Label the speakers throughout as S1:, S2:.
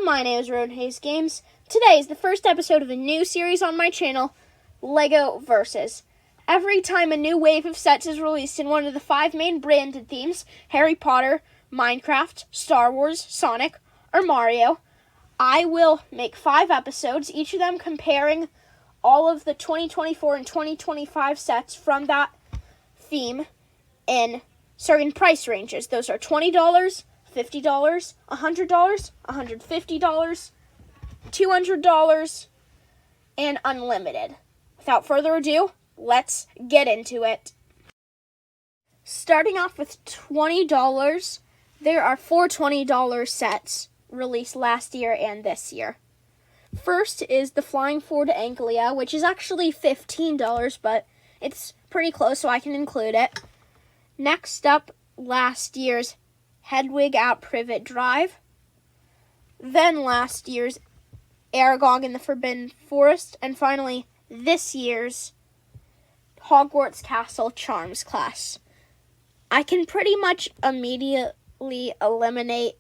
S1: my name is Rowan Hayes Games. Today is the first episode of a new series on my channel, LEGO Versus. Every time a new wave of sets is released in one of the 5 main branded themes, Harry Potter, Minecraft, Star Wars, Sonic, or Mario, I will make 5 episodes, each of them comparing all of the 2024 and 2025 sets from that theme in certain price ranges. Those are $20, $50, $100, $150, $200, and unlimited. Without further ado, let's get into it. Starting off with $20, there are 4 $20 sets released last year and this year. First is the Flying Ford Anglia, which is actually $15, but it's pretty close, so I can include it. Next up, last year's Hedwig at Privet Drive. Then last year's Aragog in the Forbidden Forest. And finally, this year's Hogwarts Castle Charms class. I can pretty much immediately eliminate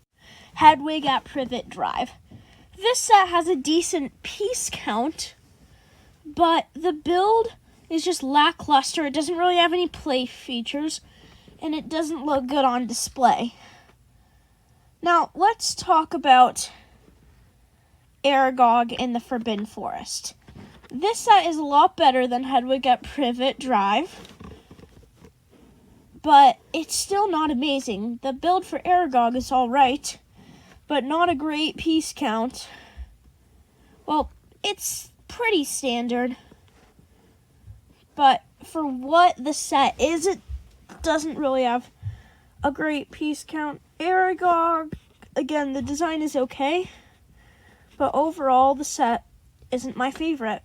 S1: Hedwig at Privet Drive. This set has a decent piece count, but the build is just lackluster. It doesn't really have any play features, and it doesn't look good on display. Now, let's talk about Aragog in the Forbidden Forest. This set is a lot better than Hedwig at Privet Drive, but it's still not amazing. The build for Aragog is alright, but not a great piece count. Well, it's pretty standard, but for what the set is, it doesn't really have a great piece count. Aragog, again, the design is okay, but overall the set isn't my favorite.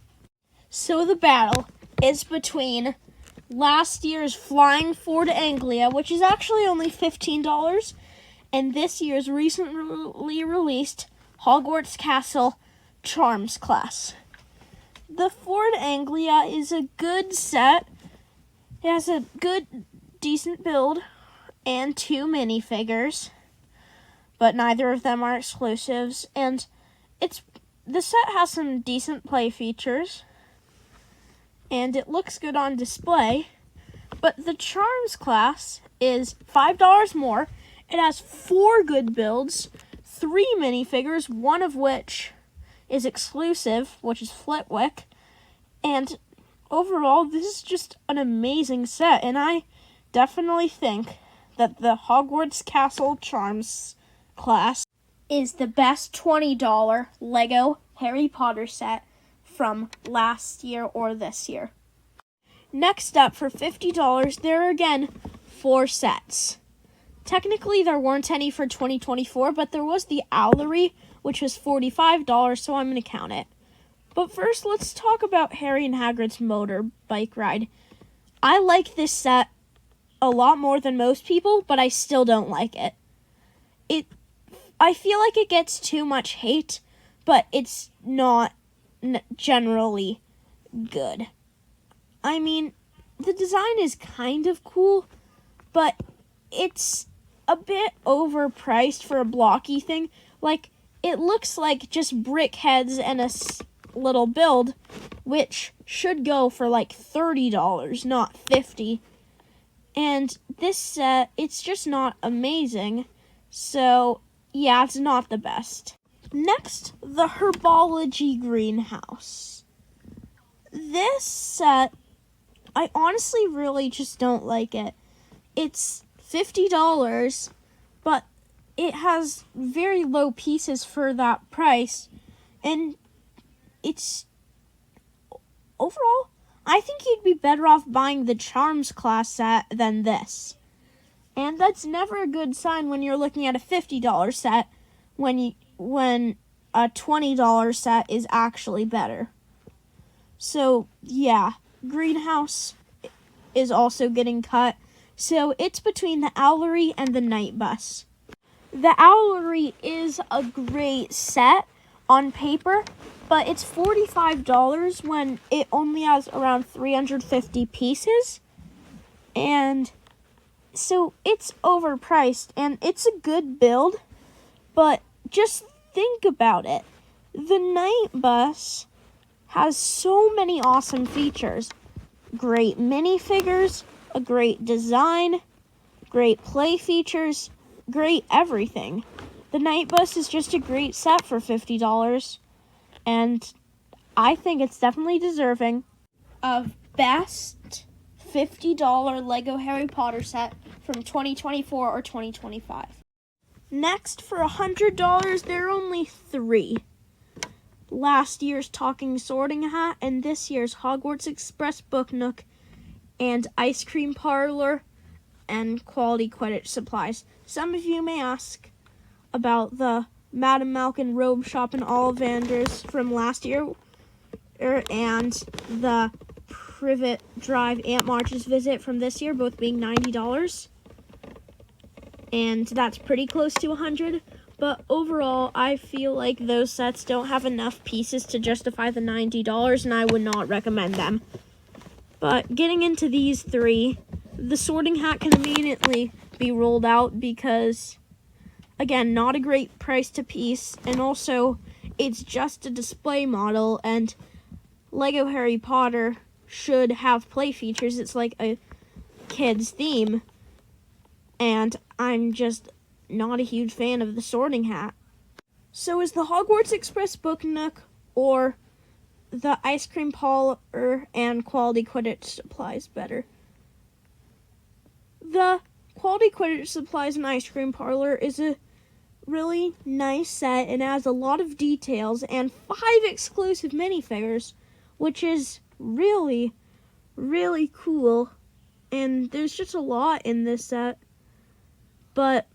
S1: So the battle is between last year's Flying Ford Anglia, which is actually only $15, and this year's recently released Hogwarts Castle Charms class. The Ford Anglia is a good set. It has a good, decent build and 2 minifigures, but neither of them are exclusives, and the set has some decent play features, and it looks good on display, but the Charms class is $5 more. It has 4 good builds, 3 minifigures, one of which is exclusive, which is Flitwick, and overall, this is just an amazing set, and I definitely think that the Hogwarts Castle Charms class is the best $20 LEGO Harry Potter set from last year or this year. Next up, for $50, there are again 4 sets. Technically, there weren't any for 2024, but there was the Owlery, which was $45, so I'm going to count it. But first, let's talk about Harry and Hagrid's motorbike ride. I like this set a lot more than most people, but I still don't like it. I feel like it gets too much hate, but it's not generally good. I mean, the design is kind of cool, but it's a bit overpriced for a blocky thing. Like, it looks like just brick heads and a little build, which should go for like $30, not $50. And this set, it's just not amazing. So, yeah, it's not the best. Next, the Herbology Greenhouse. This set, I honestly really just don't like it. It's $50, but it has very low pieces for that price, and it's overall, I think you'd be better off buying the Charms class set than this. And that's never a good sign when you're looking at a $50 set when a $20 set is actually better. So, yeah, Greenhouse is also getting cut. So it's between the Owlery and the Night Bus. The Owlery is a great set on paper, but it's $45 when it only has around 350 pieces. And so it's overpriced, and it's a good build, but just think about it, the Night Bus has so many awesome features. Great minifigures, a great design, great play features, great everything. The Night Bus is just a great set for $50, and I think it's definitely deserving of best $50 Lego Harry Potter set from 2024 or 2025. Next, for $100, there are only 3. Last year's Talking Sorting Hat and this year's Hogwarts Express Book Nook and Ice Cream Parlor and Quality Quidditch Supplies. Some of you may ask about the Madame Malkin Robe Shop in Ollivanders from last year and the Privet Drive Aunt March's visit from this year, both being $90. And that's pretty close to $100. But overall, I feel like those sets don't have enough pieces to justify the $90, and I would not recommend them. But getting into these 3, the Sorting Hat can immediately be rolled out because, again, not a great price to piece, and also it's just a display model, and Lego Harry Potter should have play features. It's like a kid's theme, and I'm just not a huge fan of the Sorting Hat. So is the Hogwarts Express Book Nook or the Ice Cream Parlor and Quality Quidditch Supplies better? The Quality Quidditch Supplies and Ice Cream Parlor is a really nice set and has a lot of details and 5 exclusive minifigures, which is really, really cool. And there's just a lot in this set. But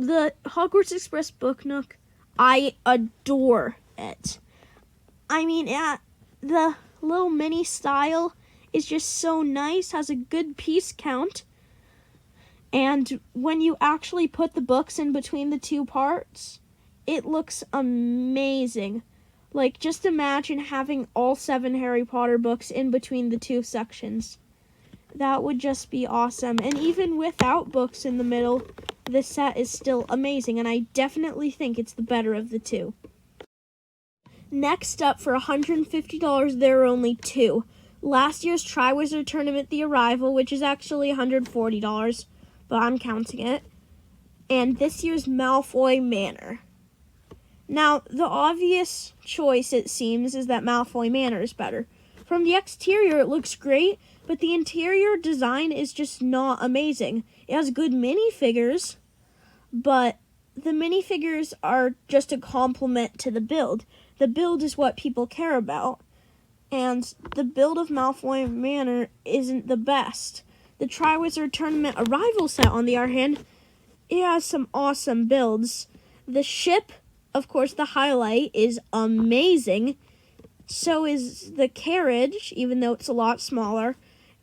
S1: the Hogwarts Express Book Nook, I adore it. I mean, the little mini style is just so nice, has a good piece count. And when you actually put the books in between the 2 parts, it looks amazing. Like, just imagine having all 7 Harry Potter books in between the 2 sections. That would just be awesome. And even without books in the middle, this set is still amazing, and I definitely think it's the better of the 2. Next up, for $150, there are only 2. Last year's Triwizard Tournament The Arrival, which is actually $140, but I'm counting it, and this year's Malfoy Manor. Now, the obvious choice, it seems, is that Malfoy Manor is better. From the exterior, it looks great, but the interior design is just not amazing. It has good minifigures, but the minifigures are just a complement to the build. The build is what people care about, and the build of Malfoy Manor isn't the best. The Triwizard Tournament Arrival set, on the other hand, it has some awesome builds. The ship, of course, the highlight, is amazing. So is the carriage, even though it's a lot smaller.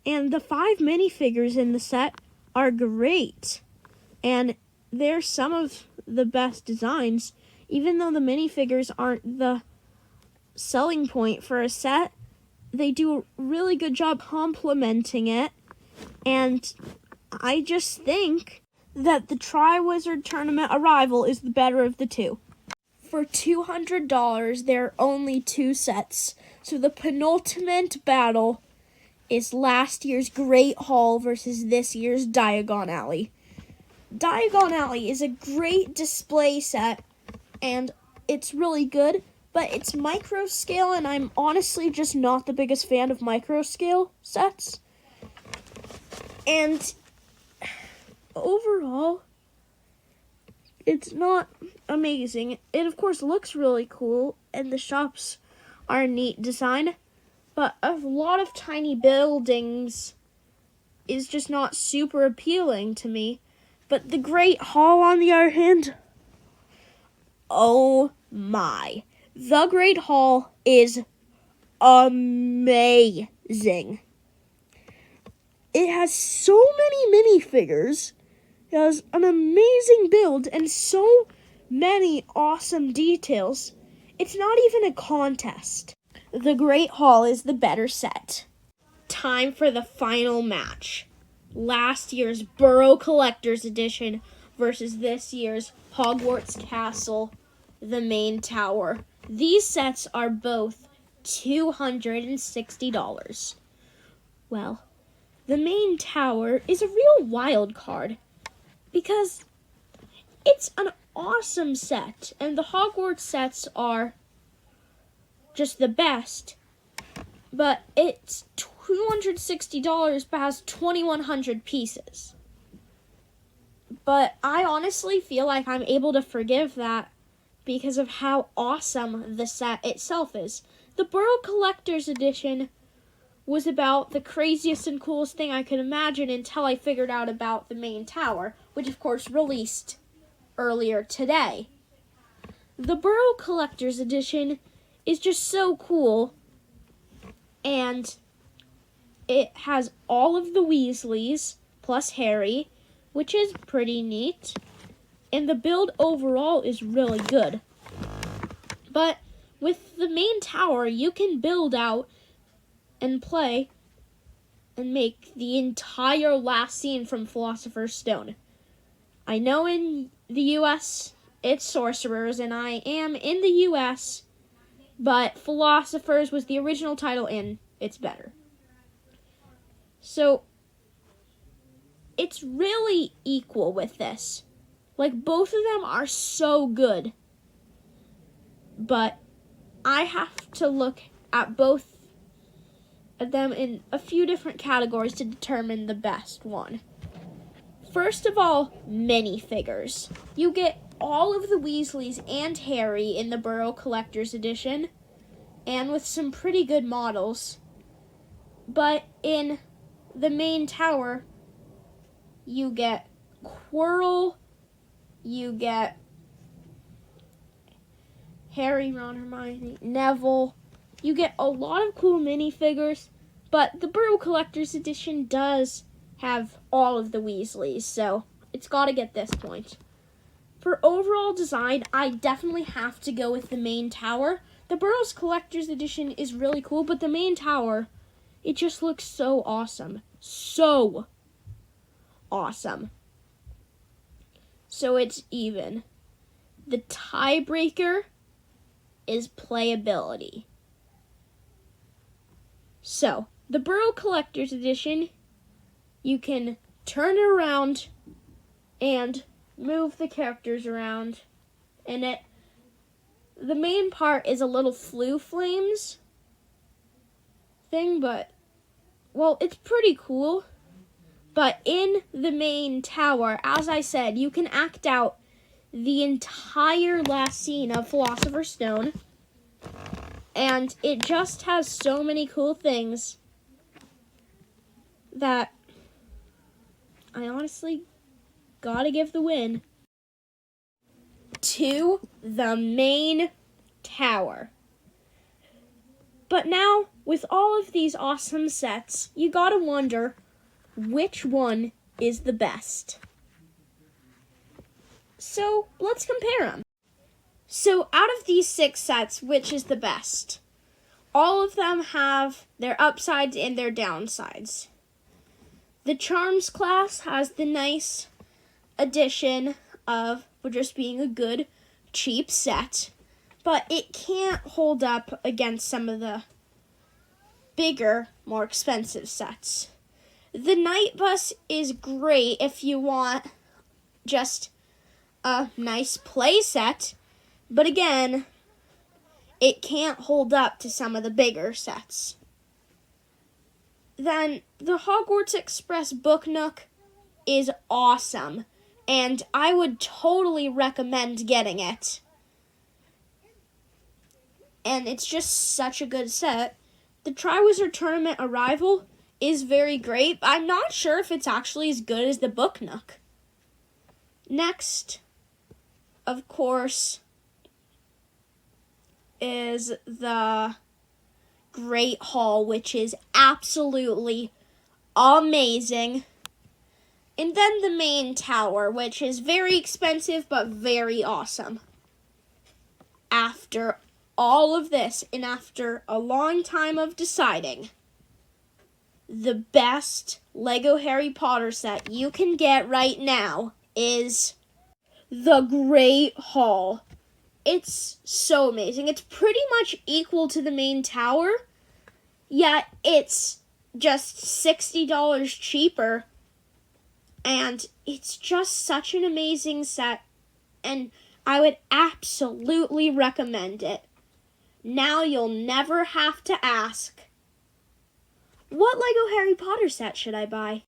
S1: And the 5 minifigures in the set are great. And they're some of the best designs. Even though the minifigures aren't the selling point for a set, they do a really good job complementing it. And I just think that the Triwizard Tournament Arrival is the better of the 2. For $200, there are only 2 sets. So the penultimate battle is last year's Great Hall versus this year's Diagon Alley. Diagon Alley is a great display set, and it's really good, but it's micro scale, and I'm honestly just not the biggest fan of micro scale sets. And overall, it's not amazing. It, of course, looks really cool, and the shops are a neat design, but a lot of tiny buildings is just not super appealing to me. But the Great Hall, on the other hand, oh my. The Great Hall is amazing. It has so many minifigures. It has an amazing build and so many awesome details. It's not even a contest. The Great Hall is the better set. Time for the final match. Last year's Burrow Collector's Edition versus this year's Hogwarts Castle the main tower. These sets are both $260. Well, the main tower is a real wild card because it's an awesome set, and the Hogwarts sets are just the best, but it's $260 but has 2,100 pieces. But I honestly feel like I'm able to forgive that because of how awesome the set itself is. The Burrow Collector's Edition was about the craziest and coolest thing I could imagine until I figured out about the main tower, which of course released earlier today. The Burrow Collector's Edition is just so cool, and it has all of the Weasleys plus Harry, which is pretty neat, and the build overall is really good. But with the main tower, you can build out and play and make the entire last scene from Philosopher's Stone. I know in the US it's Sorcerers, and I am in the US, but Philosophers was the original title and it's better. So it's really equal with this. Like, both of them are so good. But I have to look at both of them in a few different categories to determine the best one. First of all, minifigures. You get all of the Weasleys and Harry in the Burrow Collector's Edition, and with some pretty good models. But in the main tower, you get Quirrell, you get Harry, Ron, Hermione, Neville. You get a lot of cool minifigures, but the Burrow Collector's Edition does have all of the Weasleys, so it's got to get this point. For overall design, I definitely have to go with the main tower. The Burrow's Collector's Edition is really cool, but the main tower, it just looks so awesome. So awesome. So it's even. The tiebreaker is playability. So, the Burrow Collector's Edition, you can turn it around and move the characters around. And the main part is a little Floo Flames thing, but, well, it's pretty cool. But in the main tower, as I said, you can act out the entire last scene of Philosopher's Stone. And it just has so many cool things that I honestly gotta give the win to the main tower. But now, with all of these awesome sets, you gotta wonder which one is the best. So, let's compare them. So, out of these 6 sets, which is the best? All of them have their upsides and their downsides. The Charms class has the nice addition of just being a good, cheap set, but it can't hold up against some of the bigger, more expensive sets. The Night Bus is great if you want just a nice play set, but again, it can't hold up to some of the bigger sets. Then the Hogwarts Express Book Nook is awesome, and I would totally recommend getting it. And it's just such a good set. The Triwizard Tournament Arrival is very great, but I'm not sure if it's actually as good as the Book Nook. Next, of course, is the Great Hall, which is absolutely amazing. And then the main tower, which is very expensive but very awesome. After all of this, and after a long time of deciding, the best Lego Harry Potter set you can get right now is the Great Hall. it's so amazing. It's pretty much equal to the main tower, yet it's just $60 cheaper. And it's just such an amazing set, and I would absolutely recommend it. Now you'll never have to ask, what Lego Harry Potter set should I buy?